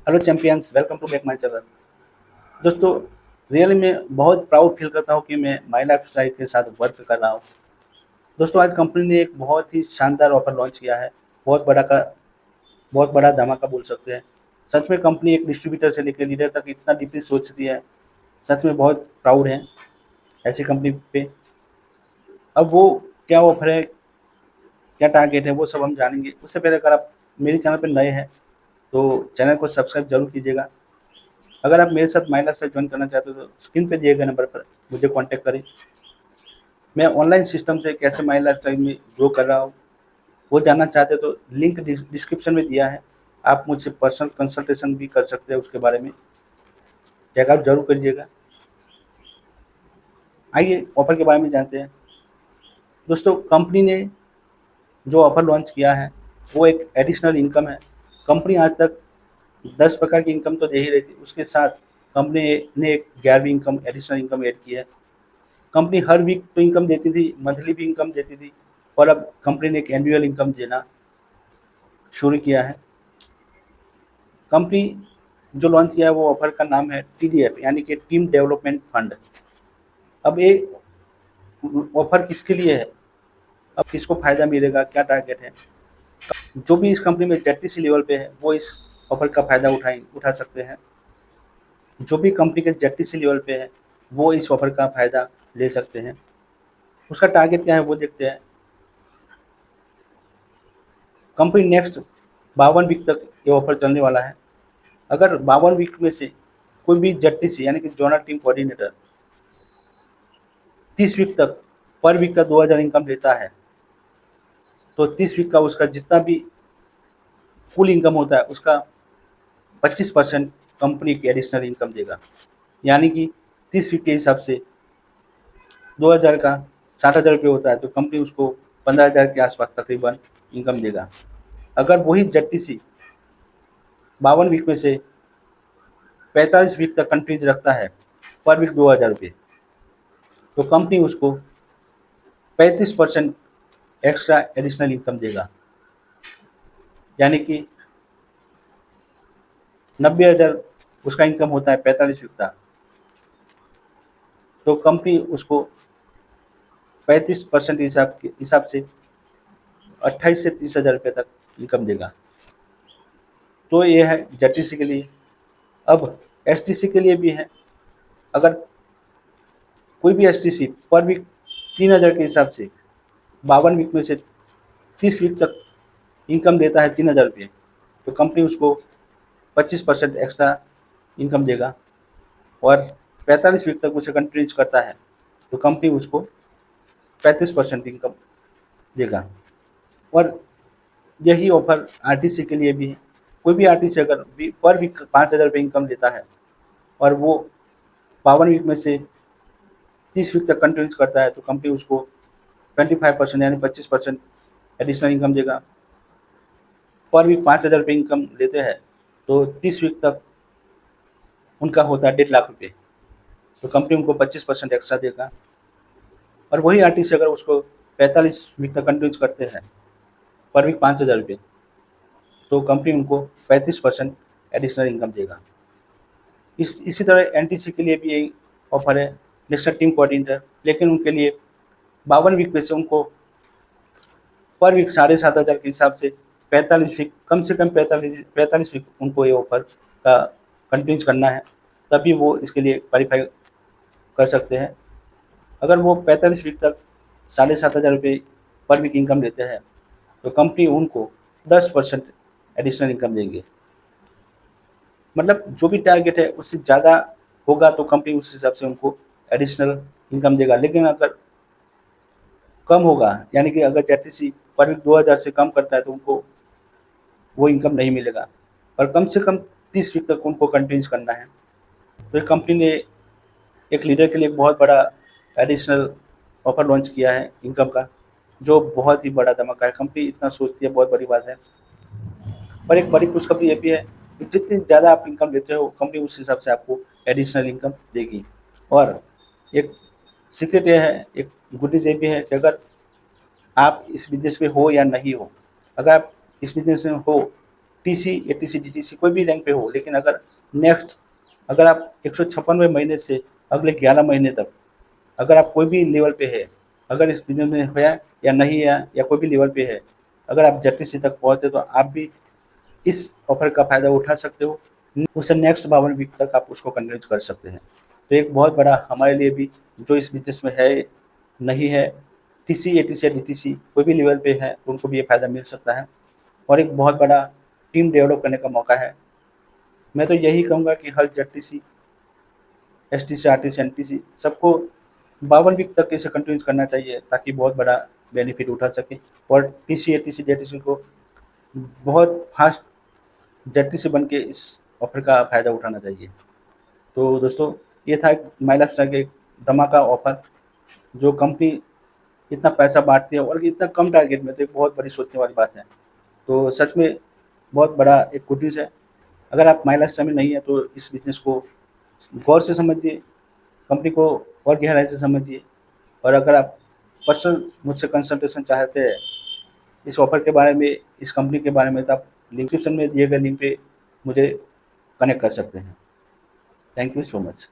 Hello champions, welcome to back my channel. दोस्तों, really में बहुत प्राउड फील करता हूँ कि मैं माई लाइफ स्टाइल के साथ वर्क कर रहा हूँ। दोस्तों, आज कंपनी ने एक बहुत ही शानदार ऑफर लॉन्च किया है। बहुत बड़ा का बहुत बड़ा धमाका बोल सकते हैं। सच में कंपनी एक डिस्ट्रीब्यूटर से लेकर लीडर तक इतना डीपली सोचती है। सच में बहुत प्राउड है ऐसी कंपनी पे। अब वो क्या ऑफर है, क्या टारगेट है, वो सब हम जानेंगे। उससे पहले अगर आप मेरे चैनल पर नए हैं तो चैनल को सब्सक्राइब जरूर कीजिएगा। अगर आप मेरे साथ माई लाइफ स्टाइल ज्वाइन करना चाहते हो तो स्क्रीन पे दिए गए नंबर पर मुझे कांटेक्ट करें। मैं ऑनलाइन सिस्टम से कैसे माई लाइफ स्टाइल में ग्रो कर रहा हूँ वो जानना चाहते हो तो लिंक डिस्क्रिप्शन में दिया है। आप मुझसे पर्सनल कंसल्टेशन भी कर सकते हैं उसके बारे में। चेकआउट जरूर करिएगा। आइए ऑफर के बारे में जानते हैं। दोस्तों, कंपनी ने जो ऑफर लॉन्च किया है वो एक एडिशनल इनकम है। कंपनी आज तक 10 प्रकार की इनकम तो दे ही रही थी, उसके साथ कंपनी ने एक 11वीं इनकम, एडिशनल इनकम ऐड की है। कंपनी हर वीक तो इनकम देती थी, मंथली भी इनकम देती थी, और अब कंपनी ने एक एनुअल इनकम देना शुरू किया है। कंपनी जो लॉन्च किया है वो ऑफर का नाम है टीडीएफ, यानी कि टीम डेवलपमेंट फंड। अब ये ऑफर किसके लिए है, अब किसको फायदा मिलेगा, क्या टारगेट है। जो भी इस कंपनी में जेडटीसी लेवल पे है वो इस ऑफर का फायदा उठा सकते हैं। जो भी कंपनी के जेडटीसी लेवल पे है वो इस ऑफर का फायदा ले सकते हैं। उसका टारगेट क्या है वो देखते हैं। कंपनी नेक्स्ट 52 वीक तक ये ऑफर चलने वाला है। अगर 52 वीक में से कोई भी जेडटीसी यानी कि जोनल टीम कोऑर्डिनेटर 30 वीक तक पर वीक का 2000 इनकम लेता है तो 30 वीक का उसका जितना भी कुल इनकम होता है उसका 25% कंपनी की एडिशनल इनकम देगा। यानी कि 30 वीक के हिसाब से 2000 का 60,000 रुपये होता है तो कंपनी उसको 15,000 के आसपास तकरीबन इनकम देगा। अगर वही जेडटीसी 52 वीक में से 45 वीक तक कंटिन्यूज रखता है पर वीक 2000 रुपये, तो कंपनी उसको 35% एक्स्ट्रा एडिशनल इनकम देगा। यानी कि 90,000 उसका इनकम होता है 45 वीक का, तो कंपनी उसको 35% हिसाब से 28 से 30,000 रुपये तक इनकम देगा। तो ये है जेडटीसी के लिए। अब एसटीसी के लिए भी है। अगर कोई भी एसटीसी पर वीक 3,000 के हिसाब से 52 वीक में से 30 वीक तक इनकम देता है 3,000 रुपये, तो कंपनी उसको 25% एक्स्ट्रा इनकम देगा। और 45 वीक तक उसे कंटिन्यूज करता है तो कंपनी उसको 35% इनकम देगा। और यही ऑफर आरटीसी के लिए भी है। कोई भी आरटीसी अगर पर वीक 5,000 रुपये इनकम देता है और वो 52 वीक में से 30 वीक तक कंटिन्यूज करता है तो कंपनी उसको 25% यानी 25% एडिशनल इनकम देगा। पर वीक 5,000 रुपये इनकम लेते हैं तो 30 वीक तक उनका होता है 1,50,000 रुपये, तो कंपनी उनको 25% एक्स्ट्रा देगा। और वही आरटीसी अगर उसको 45 वीक तक कंटिन्यूज करते हैं पर वीक 5,000 रुपये, तो कंपनी उनको 35% एडिशनल इनकम देगा। इसी तरह एनटीसी के लिए भी यही ऑफर है, नेशनल टीम कोऑर्डिनेटर, लेकिन उनके लिए 52 वीक में से उनको पर वीक 7,500 के हिसाब से 45 वीक, कम से कम 45 वीक उनको ये ऑफर का कंटिन्यूज करना है, तभी वो इसके लिए क्वालिफाई कर सकते हैं। अगर वो 45 वीक तक 7,500 रुपये पर वीक इनकम लेते हैं तो कंपनी उनको 10% एडिशनल इनकम देंगे। मतलब जो भी टारगेट है उससे ज़्यादा होगा तो कंपनी उस हिसाब से उनको एडिशनल इनकम देगा। लेकिन अगर कम होगा, यानी कि अगर जेडटीसी पर वीक 2,000 से कम करता है तो उनको वो इनकम नहीं मिलेगा। और कम से कम 30 वीक तक उनको कंटिन्यूज करना है। तो कंपनी ने एक लीडर के लिए एक बहुत बड़ा एडिशनल ऑफर लॉन्च किया है इनकम का, जो बहुत ही बड़ा धमाका है। कंपनी इतना सोचती है, बहुत बड़ी बात है। पर एक बड़ी खुशखबरी ये भी है कि जितनी ज़्यादा आप इनकम लेते हो कंपनी उस हिसाब से आपको एडिशनल इनकम देगी। और एक सीक्रेट ये है, एक गुड न्यूज़ ये भी है कि अगर आप इस बिजनेस में हो या नहीं हो, अगर आप इस बिजनेस में हो टीसी, एटीसी, डीटीसी कोई भी रैंक पे हो, लेकिन अगर आप 156वें महीने से अगले 11 महीने तक अगर आप कोई भी लेवल पे है, अगर इस बिज़नेस में है या नहीं है या कोई भी लेवल पे है, अगर आप जेटीसी तक पहुँचते तो आप भी इस ऑफ़र का फ़ायदा उठा सकते हो। उससे नेक्स्ट 52 वीक तक आप उसको कंटिन्यू कर सकते हैं। तो एक बहुत बड़ा हमारे लिए भी, जो इस बिज़नेस में है, नहीं है, टीसी, एटीसी या डीटीसी कोई भी लेवल पे है, तो उनको भी ये फ़ायदा मिल सकता है और एक बहुत बड़ा टीम डेवलप करने का मौका है। मैं तो यही कहूँगा कि हर जेटीसी, एसटीसी, आरटीसी, एनटीसी सबको 52 वीक तक इसे कंटिन्यू करना चाहिए, ताकि बहुत बड़ा बेनिफिट उठा सके और टीसी, एटीसी, जेटीसी को बहुत फास्ट जेटीसी बन के इस ऑफ़र का फ़ायदा उठाना चाहिए। तो दोस्तों, ये था एक माई लाइफस्टाइल का एक धमाका ऑफ़र, जो कंपनी इतना पैसा बाँटती है और इतना कम टारगेट में, तो एक बहुत बड़ी सोचने वाली बात है। तो सच में बहुत बड़ा एक गुड न्यूज़ है। अगर आप माई लाइफस्टाइल में नहीं है तो इस बिज़नेस को गौर से समझिए, कंपनी को और गहराई से समझिए, और अगर आप पर्सनल मुझसे कंसल्टेशन चाहते हैं इस ऑफ़र के बारे में, इस कंपनी के बारे में, तो आप डिस्क्रिप्शन में दिए गए लिंक पे मुझे कनेक्ट कर सकते हैं। Thank you so much.